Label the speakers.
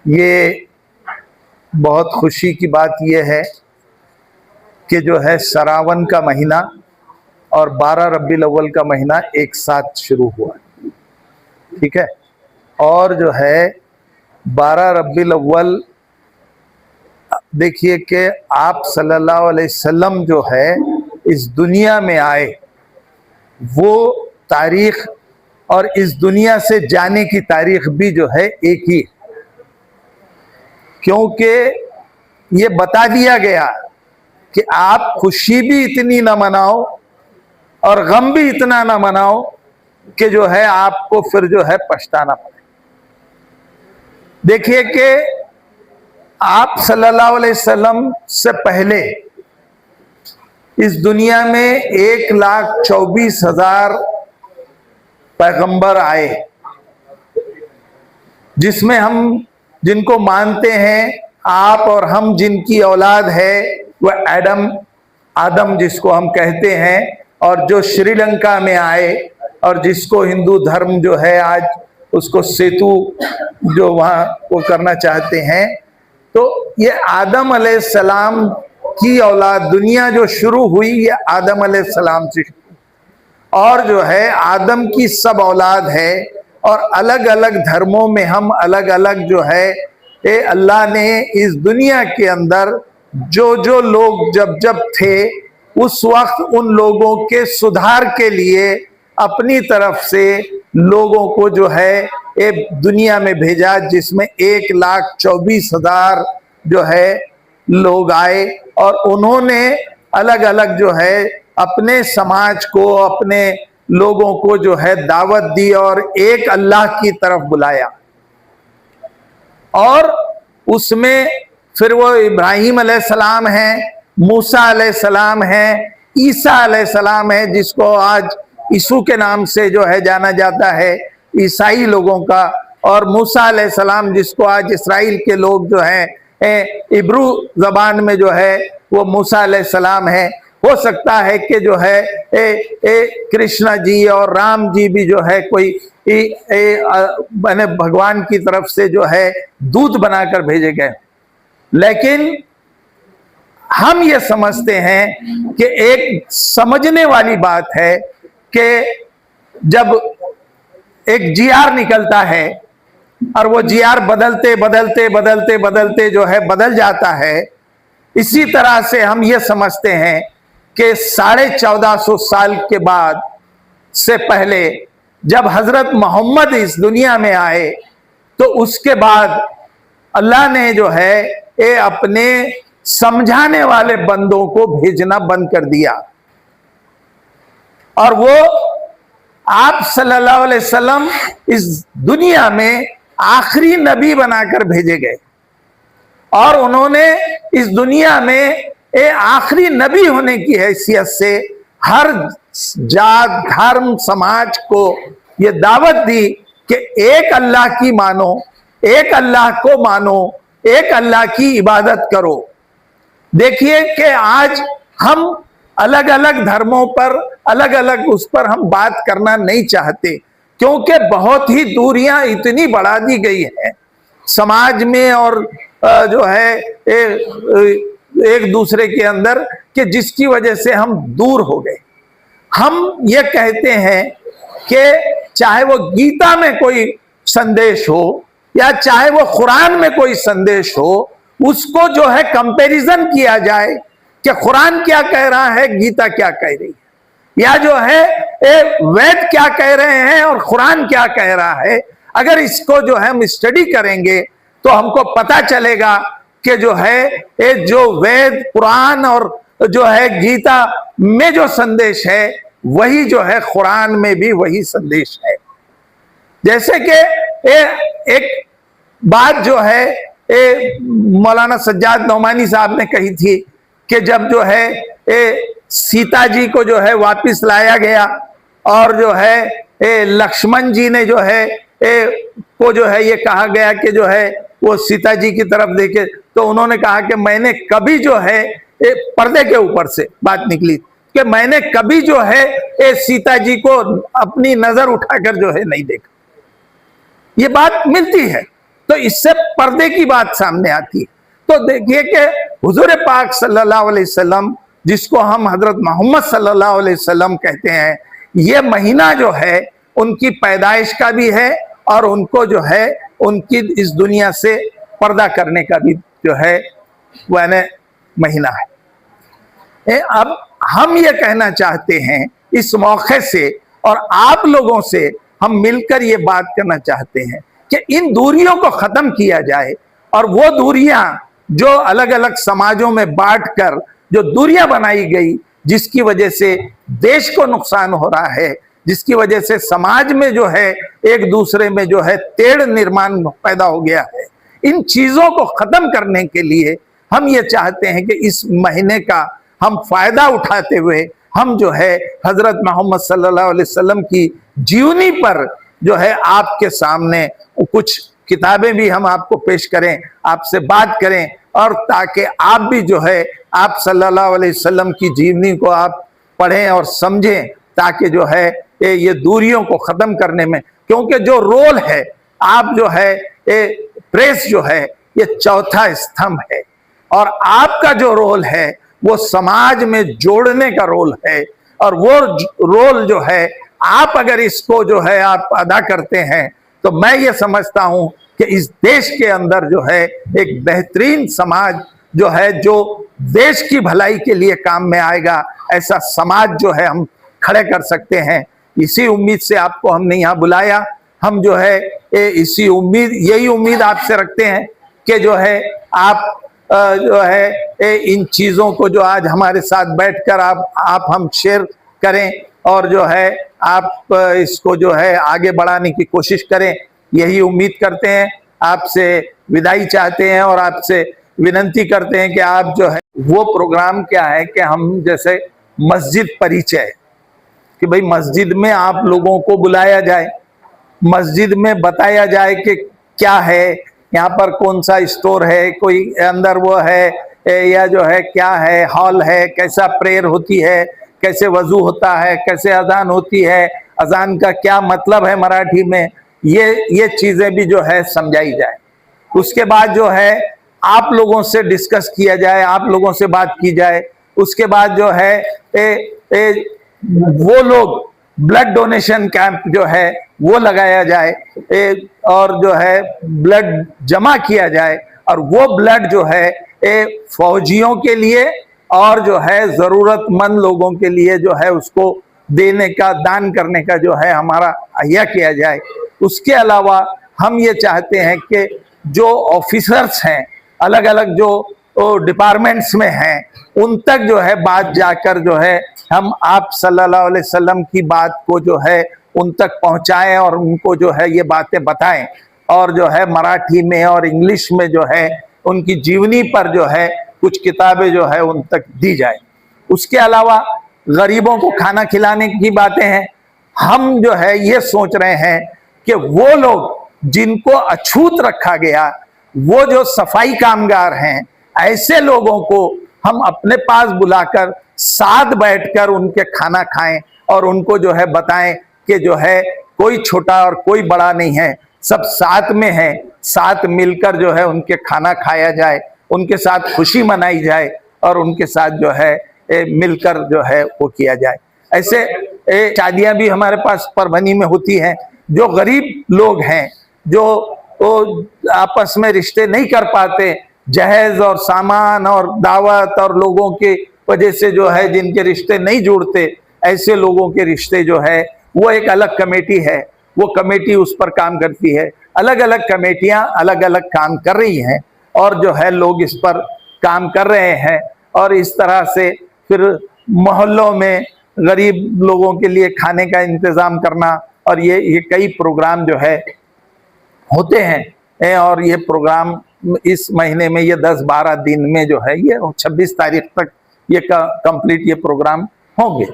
Speaker 1: ये बहुत खुशी की बात यह है कि जो है सरावन का महीना और 12 रब्बीउल अव्वल का महीना एक साथ शुरू हुआ, ठीक है। और जो है 12 रब्बीउल अव्वल, देखिए कि आप सल्लल्लाहु अलैहि वसल्लम जो है इस दुनिया में आए, वो तारीख और इस दुनिया से जाने की तारीख भी जो है एक ही, क्योंकि ये बता दिया गया कि आप खुशी भी इतनी ना मनाओ और गम भी इतना ना मनाओ कि जो है आपको फिर जो है पछताना पड़े। देखिए कि आप सल्लल्लाहु अलैहि वसल्लम से पहले इस दुनिया में 1,24,000 पैगंबर आए, जिसमें हम जिनको मानते हैं आप और हम, जिनकी औलाद है वह आदम जिसको हम कहते हैं, और जो श्रीलंका में आए और जिसको हिंदू धर्म जो है आज उसको सेतु जो वहाँ वो करना चाहते हैं, तो ये आदम अलैहिस्सलाम की औलाद, दुनिया जो शुरू हुई ये आदम अलैहिस्सलाम से, और जो है आदम की सब औलाद है। और अलग अलग धर्मों में हम अलग अलग जो है अल्लाह ने इस दुनिया के अंदर जो जो लोग जब जब थे उस वक्त उन लोगों के सुधार के लिए अपनी तरफ से लोगों को जो है दुनिया में भेजा, जिसमें 1,24,000 जो है लोग आए और उन्होंने अलग अलग जो है अपने समाज को, अपने लोगों को जो है दावत दी और एक अल्लाह की तरफ बुलाया। और उसमें फिर वो इब्राहिम अलैहिस्सलाम है, मूसा अलैहिस्सलाम है, ईसा अलैहिस्सलाम है, जिसको आज यीशु के नाम से जो है जाना जाता है ईसाई लोगों का, और मूसा अलैहिस्सलाम जिसको आज इस्राइल के लोग जो है इब्रू जबान में जो है वो मूसा अलैहिस्सलाम है। हो सकता है कि जो है कृष्ण जी और राम जी भी जो है कोई मैंने भगवान की तरफ से जो है दूत बनाकर भेजे गए, लेकिन हम ये समझते हैं कि एक समझने वाली बात है कि जब एक जीआर निकलता है और वो जीआर बदलते बदलते बदलते बदलते जो है बदल जाता है, इसी तरह से हम ये समझते हैं कि 1450 साल के बाद से पहले जब हजरत मोहम्मद इस दुनिया में आए, तो उसके बाद अल्लाह ने जो है ये अपने समझाने वाले बंदों को भेजना बंद कर दिया, और वो आप सल्लल्लाहु अलैहि वसल्लम इस दुनिया में आखिरी नबी बनाकर भेजे गए, और उन्होंने इस दुनिया में आखिरी नबी होने की हैसियत से हर जात, धर्म, समाज को ये दावत दी कि एक अल्लाह की मानो, एक अल्लाह को मानो, एक अल्लाह की इबादत करो। देखिए कि आज हम अलग अलग धर्मों पर, अलग अलग उस पर हम बात करना नहीं चाहते, क्योंकि बहुत ही दूरियां इतनी बढ़ा दी गई है समाज में और जो है एक दूसरे के अंदर, कि जिसकी वजह से हम दूर हो गए। हम ये कहते हैं कि चाहे वो गीता में कोई संदेश हो या चाहे वो कुरान में कोई संदेश हो, उसको जो है कंपैरिजन किया जाए कि कुरान क्या कह रहा है, गीता क्या कह रही है, या जो है वेद क्या कह रहे हैं और कुरान क्या कह रहा है। अगर इसको जो है हम स्टडी करेंगे तो हमको पता चलेगा कि जो है जो वेद, कुरान और जो है गीता में जो संदेश है वही जो है कुरान में भी वही संदेश है। जैसे कि एक बात जो है मौलाना सज्जाद नौमानी साहब ने कही थी कि जब जो है सीता जी को जो है वापस लाया गया और जो है लक्ष्मण जी ने जो है को जो है ये कहा गया कि जो है वो सीता जी की तरफ देखे, तो उन्होंने कहा कि मैंने कभी जो है पर्दे के ऊपर से बात निकली कि मैंने कभी जो है सीता जी को अपनी नजर उठाकर जो है नहीं देखा। ये बात मिलती है तो इससे पर्दे की बात सामने आती है। तो देखिए कि हुजूर पाक सल्लल्लाहु अलैहि वसल्लम, जिसको हम हजरत मोहम्मद सल्लल्लाहु अलैहि वसल्लम कहते हैं, ये महीना जो है उनकी पैदाइश का भी है और उनको जो है उनकी इस दुनिया से पर्दा करने का भी जो है वह महीना है। अब हम ये कहना चाहते हैं इस मौके से, और आप लोगों से हम मिलकर ये बात करना चाहते हैं कि इन दूरियों को खत्म किया जाए, और वो दूरियां जो अलग अलग समाजों में बांटकर जो दूरियां बनाई गई, जिसकी वजह से देश को नुकसान हो रहा है, जिसकी वजह से समाज में जो है एक दूसरे में जो है तेड़ निर्माण पैदा हो गया है, इन चीजों को खत्म करने के लिए हम ये चाहते हैं कि इस महीने का हम फायदा उठाते हुए हम जो है हजरत मोहम्मद सल्लल्लाहु अलैहि वसल्लम की जीवनी पर जो है आपके सामने कुछ किताबें भी हम आपको पेश करें, आपसे बात करें, और ताकि आप भी जो है आप सल्लल्लाहु अलैहि वसल्लम की जीवनी को आप पढ़ें और समझें, ताकि जो है ये दूरियों को खत्म करने में, क्योंकि जो रोल है आप जो है प्रेस जो है ये चौथा स्तंभ है, और आपका जो रोल है वो समाज में जोड़ने का रोल है, और वो रोल जो है आप अगर इसको जो है आप अदा करते हैं तो मैं ये समझता हूं कि इस देश के अंदर जो है एक बेहतरीन समाज जो है, जो देश की भलाई के लिए काम में आएगा, ऐसा समाज जो है हम खड़े कर सकते हैं। इसी उम्मीद से आपको हमने यहाँ बुलाया। हम जो है इसी उम्मीद, यही उम्मीद आपसे रखते हैं कि जो है आप जो है इन चीज़ों को जो आज हमारे साथ बैठकर आप हम शेयर करें, और जो है आप इसको जो है आगे बढ़ाने की कोशिश करें, यही उम्मीद करते हैं। आपसे विदाई चाहते हैं और आपसे विनती करते हैं कि आप जो है वो प्रोग्राम क्या है कि हम जैसे मस्जिद परिचय, कि भाई मस्जिद में आप लोगों को बुलाया जाए, मस्जिद में बताया जाए कि क्या है यहाँ पर, कौन सा स्टोर है, कोई अंदर वो है या जो है क्या है, हॉल है, कैसा प्रेयर होती है, कैसे वजू होता है, कैसे अजान होती है, अजान का क्या मतलब है मराठी में, ये चीजें भी जो है समझाई जाए। उसके बाद जो है आप लोगों से डिस्कस किया जाए, आप लोगों से बात की जाए। उसके बाद जो है वो लोग ब्लड डोनेशन कैंप जो है वो लगाया जाए, और जो है ब्लड जमा किया जाए, और वो ब्लड जो है फौजियों के लिए और जो है जरूरतमंद लोगों के लिए जो है उसको देने का, दान करने का जो है हमारा अहिया किया जाए। उसके अलावा हम ये चाहते हैं कि जो ऑफिसर्स हैं अलग अलग जो डिपार्टमेंट्स में हैं, उन तक जो है बात जाकर जो है हम आप सल्लल्लाहु अलैहि वसल्लम की बात को जो है उन तक पहुंचाएं, और उनको जो है ये बातें बताएं, और जो है मराठी में और इंग्लिश में जो है उनकी जीवनी पर जो है कुछ किताबें जो है उन तक दी जाए। उसके अलावा गरीबों को खाना खिलाने की बातें हैं। हम जो है ये सोच रहे हैं कि वो लोग जिनको अछूत रखा गया, वो जो सफाई कामगार हैं, ऐसे लोगों को हम अपने पास बुलाकर साथ बैठकर उनके खाना खाएं, और उनको जो है बताएं कि जो है कोई छोटा और कोई बड़ा नहीं है, सब साथ में है, साथ मिलकर जो है उनके खाना खाया जाए, उनके साथ खुशी मनाई जाए, और उनके साथ जो है मिलकर जो है वो किया जाए। ऐसे शादियां भी हमारे पास परभनी में होती हैं। जो गरीब लोग हैं, जो आपस में रिश्ते नहीं कर पाते, जहेज और सामान और दावत और लोगों के वजह से जो है जिनके रिश्ते नहीं जुड़ते, ऐसे लोगों के रिश्ते जो है वो एक अलग कमेटी है, वो कमेटी उस पर काम करती है। अलग अलग कमेटियां अलग अलग काम कर रही हैं, और जो है लोग इस पर काम कर रहे हैं, और इस तरह से फिर मोहल्लों में गरीब लोगों के लिए खाने का इंतजाम करना, और ये कई प्रोग्राम जो है होते हैं। और ये प्रोग्राम इस महीने में ये 10-12 दिन में जो है ये 26 तारीख तक ये कंप्लीट ये प्रोग्राम होंगे।